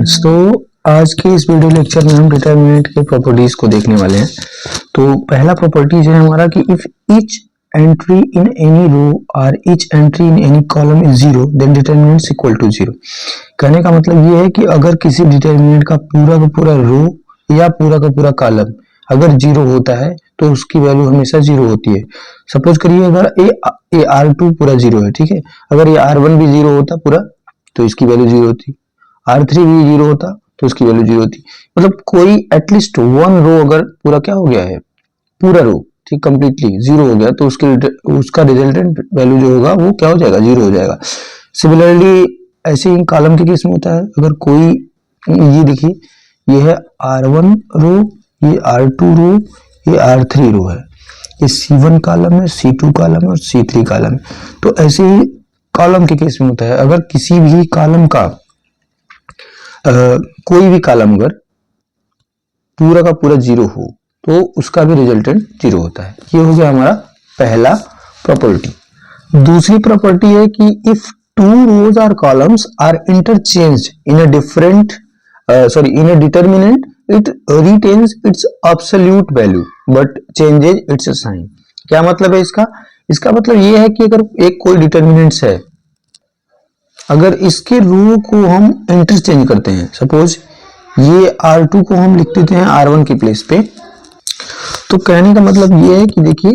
Students, तो आज के इस वीडियो लेक्चर में हम डिटरमिनेंट के प्रॉपर्टीज को देखने वाले हैं। तो पहला प्रॉपर्टीज है हमारा कि if each entry in any row or each entry in any column is zero then determinant equal to zero. कहने का मतलब ये है कि अगर किसी डिटरमिनेंट का पूरा रो या का पूरा कॉलम अगर जीरो होता है तो उसकी वैल्यू हमेशा जीरो होती है। सपोज करिए अगर ए आर टू पूरा जीरो है, ठीक है, अगर ये आर वन भी जीरो होता पूरा तो इसकी वैल्यू जीरो होती, R3 भी जीरो होता तो इसकी वैल्यू जीरो होती। मतलब कोई एटलीस्ट वन रो अगर पूरा क्या हो गया है, पूरा रो ठीक कंप्लीटली जीरो हो गया तो उसका रिजल्टेंट वैल्यू जो होगा वो क्या हो जाएगा, जीरो हो जाएगा। सिमिलरली ऐसे ही कॉलम के केस में होता है। अगर कोई ये देखिए, ये है R1 रो, ये R2 रो, ये R3 रो है, ये C1 कॉलम है, C2 कॉलम है और C3 कॉलम है। तो ऐसे ही कॉलम के केस में होता है। अगर किसी भी कॉलम का कोई भी कॉलम अगर पूरा का पूरा जीरो हो तो उसका भी रिजल्टेंट जीरो होता है। ये हो गया हमारा पहला प्रॉपर्टी। दूसरी प्रॉपर्टी है कि if two rows or columns are interchange in a determinant it retains its absolute value but changes its sign. क्या मतलब है इसका? इसका मतलब ये है कि अगर एक कोई डिटरमिनेंट्स है, अगर इसके रो को हम इंटरचेंज करते हैं, सपोज ये R2 को हम लिख देते हैं R1 की प्लेस पे, तो कहने का मतलब ये है कि देखिए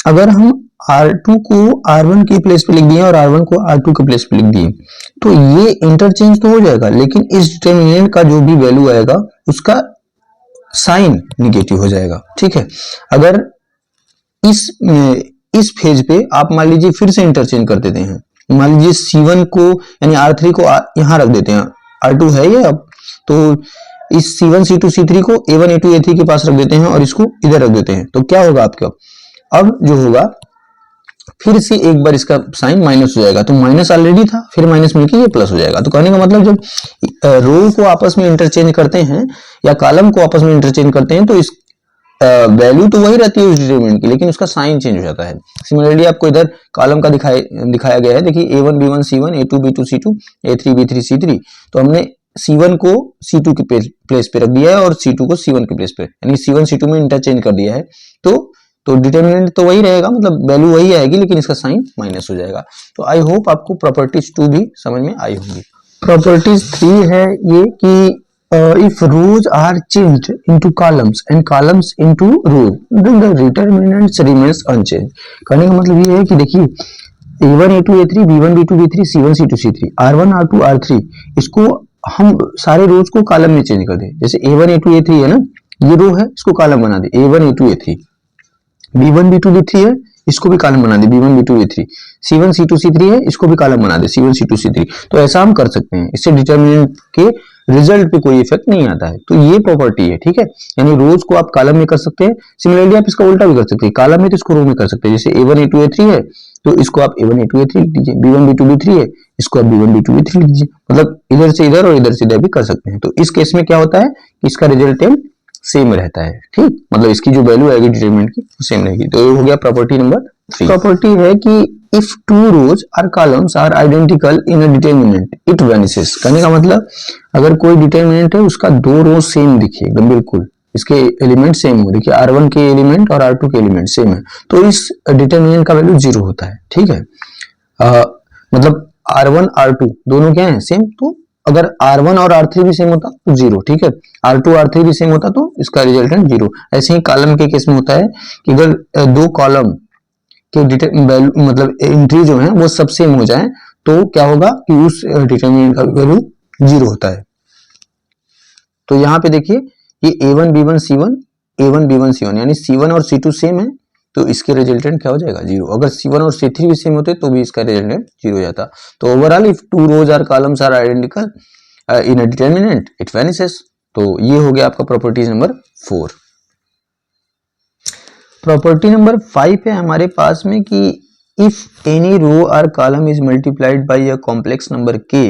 अगर हम R2 को R1 की प्लेस पे लिख दिए और R1 को R2 की प्लेस पे लिख दिए तो ये इंटरचेंज तो हो जाएगा, लेकिन इस डिटरमिनेंट का जो भी वैल्यू आएगा उसका साइन निगेटिव हो जाएगा। ठीक है, अगर इस फेज पे आप मान लीजिए फिर से इंटरचेंज कर देते हैं, मान लीजिए C1 को यानी R3 को यहां रख देते हैं, R2 है ये, अब तो इस C1 C2 C3 को A1 A2 A3 के पास रख देते हैं और इसको इधर रख देते हैं, तो क्या होगा आपका? अब जो होगा फिर से एक बार इसका साइन माइनस हो जाएगा, तो माइनस ऑलरेडी था, फिर माइनस मिलकर ये प्लस हो जाएगा। तो कहने का मतलब जब रो को आपस में इंटरचेंज करते हैं या कॉलम को आपस में इंटरचेंज करते हैं तो इस वैल्यू तो वही रहती है उस डिटरमिनेंट की, लेकिन उसका साइन चेंज हो जाता है। सिमिलरली आपको इधर कॉलम का दिखाया गया है, देखिए A1 B1 C1 A2 B2 C2 A3 B3 C3। तो हमने C1 को C2 की प्लेस पे रख दिया है और C2 को C1 की प्लेस पे, यानी C1 C2 में इंटरचेंज कर दिया है। तो डिटरमिनेंट तो वही रहेगा, मतलब वैल्यू वही आएगी, लेकिन इसका साइन माइनस हो जाएगा। तो आई होप आपको प्रॉपर्टीज 2 भी समझ में आई होंगी। प्रॉपर्टीज 3 है ये कि if rows are changed into columns and columns into rows then the determinants remains unchanged। कहने का मतलब ये है कि देखिए A1 A2 A3 B1 B2 B3 C1 C2 C3 R1 R2 R3 इसको हम सारे रोज को कॉलम में चेंज कर दें। जैसे A1 A2 A3 है ना, ये रो है, इसको कॉलम बना दे A1 A2 A3, B1 B2 B3 है, इसको भी कॉलम बना दे B1 B2 B3, C1 C2 C3 है, इसको भी कॉलम बना दे C1 C2 C3। तो ऐसा हम कर सकते हैं, इससे डिटरमिनेंट के रिजल्ट पे कोई इफेक्ट नहीं आता है। तो ये प्रॉपर्टी है, ठीक है, यानी रोज को आप कॉलम में कर सकते हैं। सिमिलरली आप इसका उल्टा भी कर सकते हैं, कॉलम में तो इसको रो में कर सकते हैं। जैसे A1 A2 A3 है तो इसको आप A1 A2 A3 लिख दीजिए, B1 B2 B3 है इसको आप B1 B2 B3 लिख दीजिए, मतलब इधर से इधर और इधर से इधर भी कर सकते हैं। तो इस केस में क्या होता है कि इसका रिजल्टेंट सेम रहता है, ठीक, मतलब इसकी जो वैल्यू आएगी डिटरमिनेंट की वो सेम रहेगी। तो ये हो गया प्रॉपर्टी नंबर 3। प्रॉपर्टी है कि if two rows or columns are identical in a determinant it vanishes. कहने का मतलब अगर कोई डिटरमिनेंट है उसका दो रो सेम दिखे एकदम बिल्कुल, इसके एलिमेंट सेम हो, देखिए R1 के एलिमेंट और R2 के एलिमेंट सेम है, तो इस डिटरमिनेंट का वैल्यू जीरो होता है। ठीक है, मतलब R1 R2 दोनों क्या है, सेम, तो अगर R1 और R3 भी सेम होता तो जीरो, ठीक है, R2 R3 भी सेम होता तो इसका रिजल्टेंट जीरो। ऐसे ही कॉलम के केस में होता है कि अगर दो कॉलम के वैल्यू मतलब एंट्री जो है वो सब सेम हो जाए तो क्या होगा कि उस डिटरमिनेंट का वैल्यू जीरो होता है। तो यहाँ पे देखिए ये A1 B1 C1 A1 B1 C1 यानी C1 और C2 सेम है तो इसके रिजल्टेंट क्या हो जाएगा, जीरो। अगर C1 और C3 भी सेम होते तो भी इसका रिजल्टेंट जीरो हो जाता। तो overall if two rows or columns are identical in a determinant it vanishes. तो ये हो गया आपका प्रॉपर्टीज नंबर 4। प्रॉपर्टी नंबर 5 है हमारे पास में कि if any row or column is multiplied by a complex number k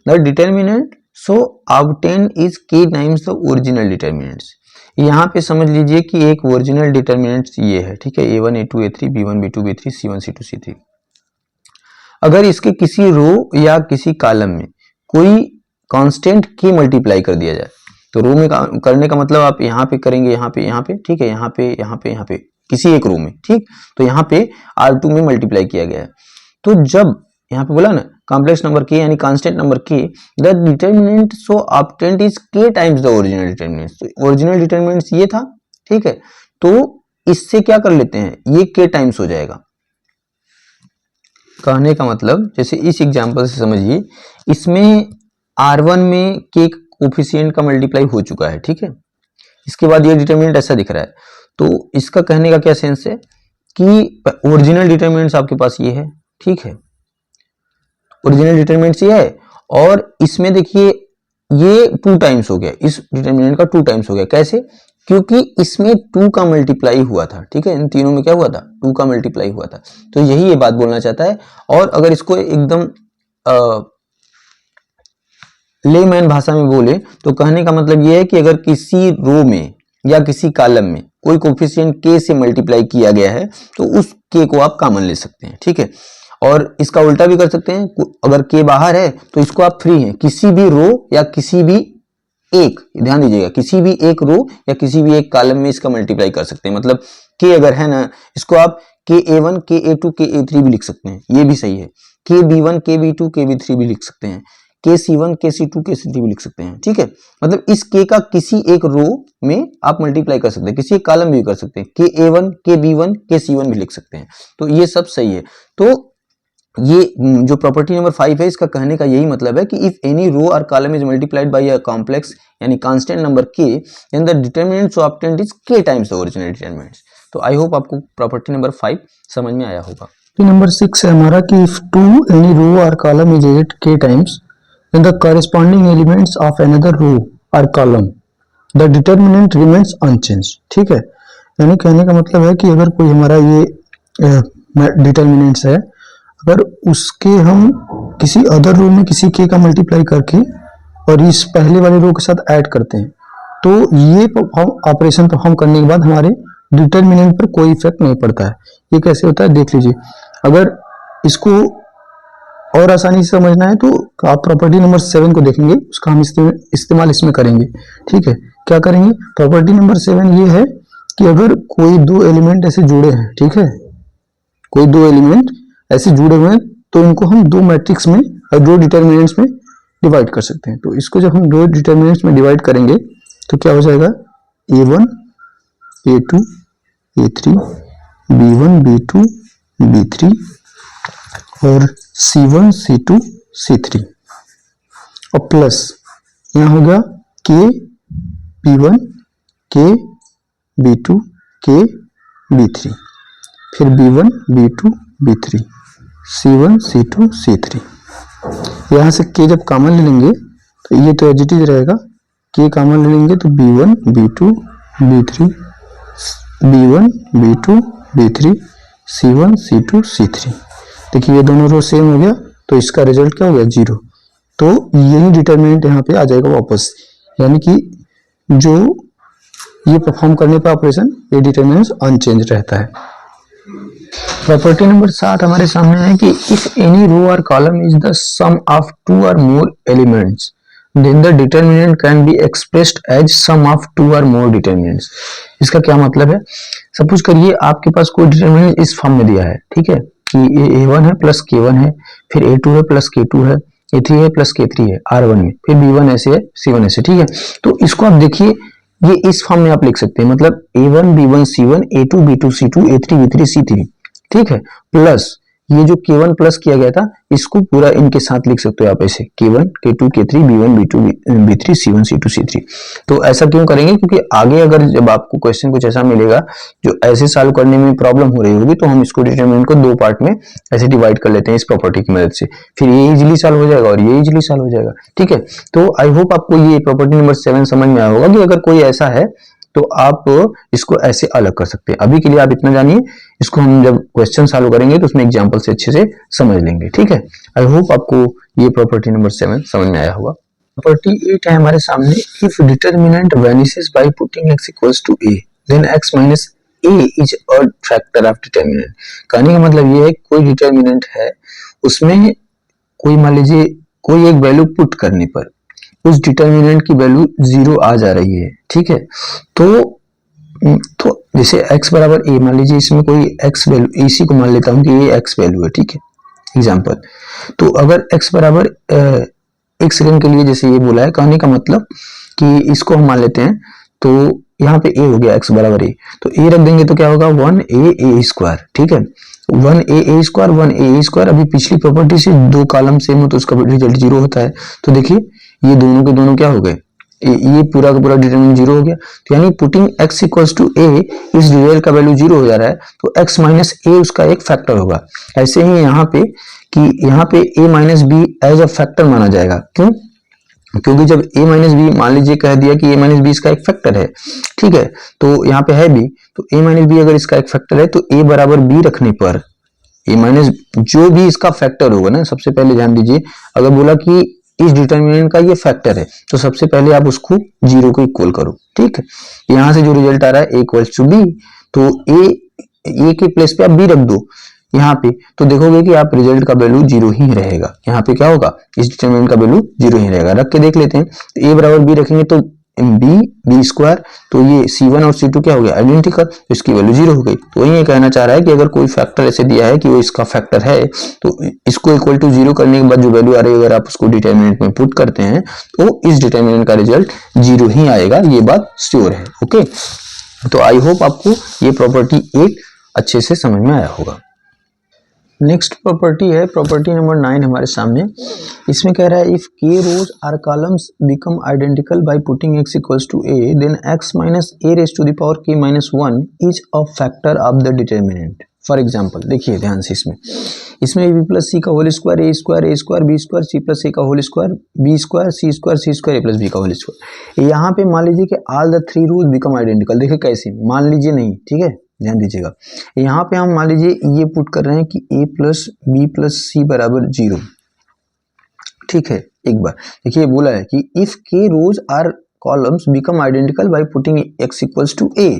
the determinant so obtain is k times the original determinants. यहाँ पे समझ लीजिए कि एक ओरिजिनल डिटरमिनेंट्स ये है, ठीक है, A1 A2 A3 B1 B2 B3 C1 C2 C3। अगर इसके किसी रो या किसी कॉलम में कोई कांस्टेंट के मल्टीप्लाई कर दिया जाए। तो रो में करने का मतलब आप यहाँ पे करेंगे, यहाँ पे, ठीक है, यहाँ पे किसी एक रो में, ठीक। तो यहाँ पे R2 में मल्टीप्लाई किया गया है। तो जब यहाँ पे बोला ना कॉम्प्लेक्स नंबर के यानी कांस्टेंट नंबर के, the determinant so obtained is k times the original determinant. तो ओरिजिनल डिटरमिनेंट ये था, ठीक है। तो इससे क्या कर लेते हैं, ये के टाइम्स हो जाएगा। कहने का मतलब जैसे इस एग्जांपल से समझिए, इसमें R1 में के कोफिशिएंट का मल्टीप्लाई हो चुका है, ठीक है। इसके बाद ये डिटरमिनेंट ऐसा दिख रहा है। तो इसका कहने का क्या सेंस है कि ओरिजिनल डिटरमिनेंट्स आपके पास ये है, ठीक है। ओरिजिनल डिटरमिनेंट्स ये है और इसमें देखिए ये 2 टाइम्स हो गया, इस डिटरमिनेंट का 2 टाइम्स हो गया। कैसे? क्योंकि इसमें 2 का मल्टीप्लाई हुआ था, ठीक है। इन तीनों में क्या हुआ था, 2 का मल्टीप्लाई हुआ था। तो यही ये बात बोलना चाहता है। और अगर इसको एकदम लेमैन भाषा में बोले तो कहने का मतलब ये है कि अगर किसी रो में या किसी कॉलम में कोई कोफिशिएंट के से मल्टीप्लाई किया गया है तो उस के को आप कॉमन ले सकते हैं, ठीक है। और इसका उल्टा भी कर सकते हैं, अगर के बाहर है तो इसको आप फ्री हैं, किसी भी रो या किसी भी एक, ध्यान दीजिएगा, किसी भी एक रो या किसी भी एक कॉलम में इसका मल्टीप्लाई कर सकते हैं। मतलब के अगर है ना, इसको आप के A1 के A2 के A3 भी लिख सकते हैं, ये भी सही है। के B1 के B2 के B3 भी लिख सकते हैं, के C1 के C2 के C3 भी लिख सकते हैं, ठीक है। मतलब इस के का किसी एक रो में आप मल्टीप्लाई कर सकते हैं, किसी एक कॉलम भी कर सकते हैं, के A1 के B1 के C1 भी लिख सकते हैं। तो ये सब सही है। तो ये जो प्रॉपर्टी नंबर 5 है, इसका कहने का यही मतलब है कि इफ एनी रो और column is multiplied by a complex यानी constant number k, then the determinant so obtained is k times the original determinants. तो आई होप आपको प्रॉपर्टी नंबर 5 समझ में आया होगा। नंबर 6 है हमारा कि इफ टू एनी रो और column is added K times, then the corresponding elements of another row और column the determinant remains unchanged, ठीक है। यानी कहने का मतलब है कि अगर कोई हमारा ये डिटरमिनेंट्स है, अगर उसके हम किसी अदर रो में किसी के का मल्टीप्लाई करके और इस पहले वाले रो के साथ ऐड करते हैं, तो ये ऑपरेशन परफॉर्म करने के बाद हमारे डिटरमिनेंट पर कोई इफेक्ट नहीं पड़ता है। ये कैसे होता है देख लीजिए। अगर इसको और आसानी से समझना है तो आप प्रॉपर्टी नंबर 7 को देखेंगे, उसका हम इस्तेमाल इसमें करेंगे, ठीक है। क्या करेंगे, प्रॉपर्टी नंबर 7 ये है कि अगर कोई 2 एलिमेंट ऐसे जुड़े हैं, ठीक है, कोई 2 एलिमेंट ऐसे जुड़े हुए हैं तो इनको हम 2 मैट्रिक्स में और 2 डिटरमिनेंट्स में डिवाइड कर सकते हैं। तो इसको जब हम 2 डिटरमिनेंट्स में डिवाइड करेंगे तो क्या हो जाएगा, A1 A2 A3 B1 B2 B3 और C1 C2 C3 और प्लस यहाँ हो गया K B1 K B2 K B3, फिर B1 B2 B3 C1 C2 C3। यहाँ से K जब कॉमन ले लेंगे तो ये तो एज इट इज रहेगा, K कॉमन ले लेंगे तो B1 B2 B3 B1 B2 B3 C1 C2 C3। देखिए ये दोनों रो सेम हो गया तो इसका रिजल्ट क्या हो गया, 0। तो यही डिटरमिनेंट यहाँ पे आ जाएगा वापस, यानी कि जो ये परफॉर्म करने पर ऑपरेशन ये डिटरमिनेंट अनचेंज रहता है। प्रॉपर्टी नंबर 7 हमारे सामने है कि इफ एनी रो और column is the sum of 2 और more elements, then the determinant can be expressed as sum of 2 or more determinants। इसका क्या मतलब है, सपोज करिए आपके पास कोई डिटरमिनेंट इस फॉर्म में दिया है, ठीक है, कि A1 है प्लस K1 है, फिर A2 है प्लस K2 है, A3 है प्लस K3 है R1 में, फिर B1 ऐसे है C1 ऐसे, ठीक है। तो इसको आप देखिए ये इस फॉर्म में आप लिख सकते हैं, मतलब A1 B1 C1 A2 B2 C2 A3 B3 C3, ठीक है, प्लस ये जो K1 प्लस किया गया था इसको पूरा इनके साथ लिख सकते हो आप ऐसे K1 K2 K3 B1 B2 B3 C1 C2 C3। तो ऐसा क्यों करेंगे, क्योंकि आगे अगर जब आपको क्वेश्चन कुछ ऐसा मिलेगा जो ऐसे सॉल्व करने में प्रॉब्लम हो रही होगी तो हम इसको डिटरमिनेंट को 2 पार्ट में ऐसे डिवाइड कर लेते हैं इस प्रॉपर्टी की मदद से, फिर ये इजीली सॉल्व हो जाएगा और ये इजीली सॉल्व हो जाएगा, ठीक है। तो आई होप आपको ये प्रॉपर्टी नंबर 7 समझ में आया होगा कि अगर कोई ऐसा है तो आप इसको ऐसे अलग कर सकते हैं। अभी के लिए आप इतना जानिए, इसको हम जब क्वेश्चन सॉल्व करेंगे तो उसमें एग्जांपल से अच्छे से समझ लेंगे, ठीक है। आई होप आपको ये प्रॉपर्टी नंबर 7 समझ में आया होगा। प्रॉपर्टी 8 है हमारे सामने, if determinant vanishes by putting x equals to a, then x minus a is a factor of determinant. कहने का मतलब ये है कोई डिटरमिनेंट है, उसमें कोई मान लीजिए कोई एक वैल्यू पुट करने पर उस डिटर्मिनेंट की वैल्यू 0 आ जा रही है, ठीक है। तो जैसे x बराबर a, मान लीजिए इसमें कोई x वैल्यू, इसी को मान लेता हूं कि ये x वैल्यू है, ठीक है, एग्जाम्पल। तो अगर x बराबर 1 सेकंड के लिए जैसे ये बोला है, कहने का मतलब कि इसको हम मान लेते हैं, तो यहाँ पे a हो गया x बराबर a, तो a रख देंगे तो क्या होगा 1a स्क्वायर, ठीक है, 1a स्क्वायर 1a स्क्वायर। अभी पिछली प्रॉपर्टी से दो कॉलम सेम हो तो उसका रिजल्ट 0 होता है, तो देखिए ये दोनों के दोनों क्या हो गए, ये पूरा का पूरा डिटरमिनेंट 0 हो गया। तो यानी putting x equals to a, इस रिजल्ट का वैल्यू 0 हो जा रहा है, तो x माइनस a उसका एक फैक्टर होगा। ऐसे ही यहाँ पे कि यहाँ पे a minus b as a factor माना जाएगा, क्यों? क्योंकि जब a माइनस बी, मान लीजिए कह दिया कि a माइनस बी इसका एक फैक्टर है, ठीक है, तो यहाँ पे है b, तो a माइनस बी अगर इसका एक फैक्टर है तो a बराबर b रखने पर a माइनस जो भी इसका फैक्टर होगा ना, सबसे पहले ध्यान दीजिए, अगर बोला कि इस डिटर्मिनेंट का ये फैक्टर है तो सबसे पहले आप उसको 0 को इक्वल करो, ठीक है। यहां से जो रिजल्ट आ रहा है a इक्वल्स टू b, तो a के प्लेस पे आप b रख दो यहाँ पे, तो देखोगे कि आप रिजल्ट का वैल्यू 0 ही रहेगा। यहाँ पे क्या होगा, इस डिटरमिनेंट का वैल्यू 0 ही रहेगा। रख के देख लेते हैं, तो a बराबर b रखेंगे तो b स्क्वायर, तो ये c1 और c2 क्या हो गया, आइडेंटिकल, तो इसकी वैल्यू 0 हो गई। तो वही ये कहना चाह रहा है कि अगर कोई फैक्टर ऐसे दिया है कि वो इसका फैक्टर है, तो इसको इक्वल टू 0 करने के बाद जो वैल्यू आ रही है, अगर आप उसको डिटरमिनेंट में पुट करते हैं तो इस डिटरमिनेंट का रिजल्ट 0 ही आएगा, ये बात श्योर है। ओके, तो आई होप आपको ये प्रॉपर्टी 1 अच्छे से समझ में आया होगा। नेक्स्ट प्रॉपर्टी है प्रॉपर्टी नंबर 9 हमारे सामने। इसमें कह रहा है if k rows or columns become identical by putting x equals to a, then x minus a raise to the power k minus 1 is a factor of the determinant. For example देखिए ध्यान से, इसमें b plus सी का whole square a square b square c plus a का whole square b square c square a plus b का whole square. यहाँ पे मान लीजिए कि all the 3 rules become identical. देखिए कैसे, मान लीजिए नहीं, ठीक है, ध्यान दीजिएगा। यहाँ पे हम मान लीजिए ये पुट कर रहे हैं कि a प्लस बी प्लस सी बराबर 0, ठीक है। एक बार देखिए बोला है कि if k rows or columns become identical by putting x equals to a,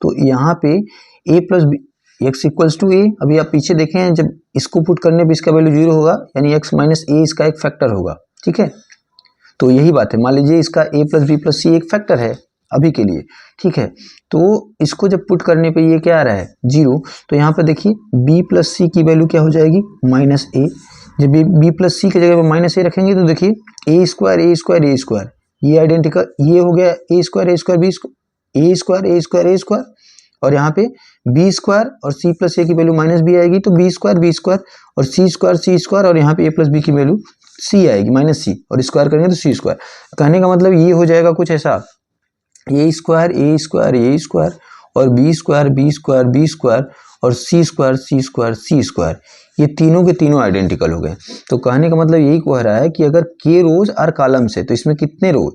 तो यहाँ पे a plus b x equals to a, अभी आप पीछे देखें जब इसको पुट करने पे इसका वैल्यू 0 होगा, यानी x माइनस a इसका एक फैक्टर होगा, ठीक है। तो यही बात है, मान लीजिए इसका a प्लस बी प्लस सी एक फैक्टर है अभी के लिए, ठीक है। तो इसको जब पुट करने पे ये क्या आ रहा है 0, तो यहाँ पर देखिए b प्लस सी की वैल्यू क्या हो जाएगी माइनस a। जब b प्लस सी की जगह पर माइनस a रखेंगे तो देखिए a स्क्वायर ये आइडेंटिकल, ये हो गया a स्क्वायर b स्क्वायर, और यहाँ पे b स्क्वायर और c प्लस a की वैल्यू माइनस b आएगी, तो b स्क्वायर और c स्क्वायर, और यहाँ पे a प्लस b की वैल्यू c आएगी माइनस c, और स्क्वायर करेंगे तो c स्क्वायर। कहने का मतलब ये हो जाएगा कुछ ऐसा, a स्क्वायर और b स्क्वायर और c स्क्वायर, ये तीनों के तीनों आइडेंटिकल हो गए। तो कहने का मतलब यही कह रहा है कि अगर k रोज आर कॉलम्स है तो इसमें कितने रोज,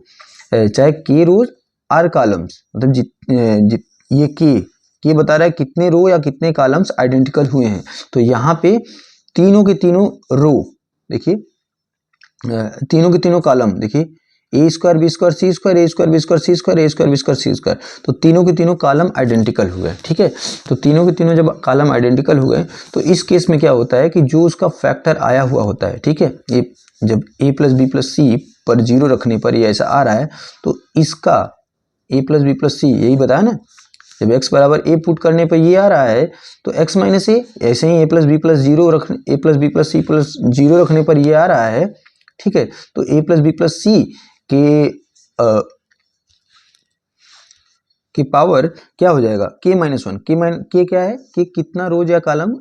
चाहे k रोज आर कॉलम्स, मतलब ये k बता रहा है कितने रो या कितने कॉलम्स आइडेंटिकल हुए हैं। तो यहाँ पे तीनों के तीनों रो देखिए, तीनों के तीनों कॉलम देखिए, a square b square c square a square b square c square a square b square c square, तो तीनों के तीनों कॉलम आइडेंटिकल हुए, ठीक है। तो तीनों के तीनों जब कॉलम आइडेंटिकल हुए तो इस केस में क्या होता है कि जो उसका फैक्टर आया हुआ होता है, ठीक है, ये जब a प्लस बी प्लस सी पर 0 रखने पर ये ऐसा आ रहा है, तो इसका a प्लस बी प्लस सी यही बताया ना, जब x बराबर a पुट करने पर ये आ रहा है तो x माइनस a, ऐसे ही a प्लस बी प्लस 0 रखने, a plus B plus c plus 0 रखने पर ये आ रहा है, ठीक है। तो a प्लस बी प्लस सी के पावर क्या हो जाएगा k माइनस 1, k क्या है, k कितना रोज या कॉलम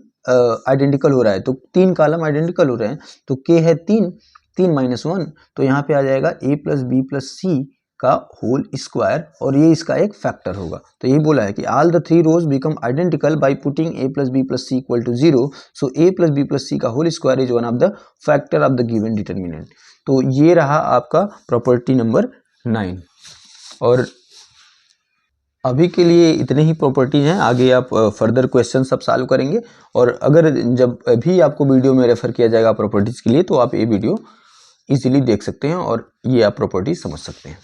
आइडेंटिकल हो रहा है, तो 3 कॉलम आइडेंटिकल हो रहे हैं, तो k है 3 माइनस 1, तो यहाँ पे आ जाएगा a प्लस बी प्लस सी का होल स्क्वायर, और ये इसका एक फैक्टर होगा। तो यही बोला है कि all the 3 rows become identical by putting a plus B plus C equal to 0, so a plus B plus सी का whole square is one of the factor of the given determinant. तो ये रहा आपका प्रॉपर्टी नंबर 9, और अभी के लिए इतने ही प्रॉपर्टीज हैं, आगे आप फर्दर क्वेश्चन सब सॉल्व करेंगे। और अगर जब भी आपको वीडियो में रेफर किया जाएगा प्रॉपर्टीज के लिए, तो आप ये वीडियो इजीली देख सकते हैं और ये आप प्रॉपर्टीज समझ सकते हैं।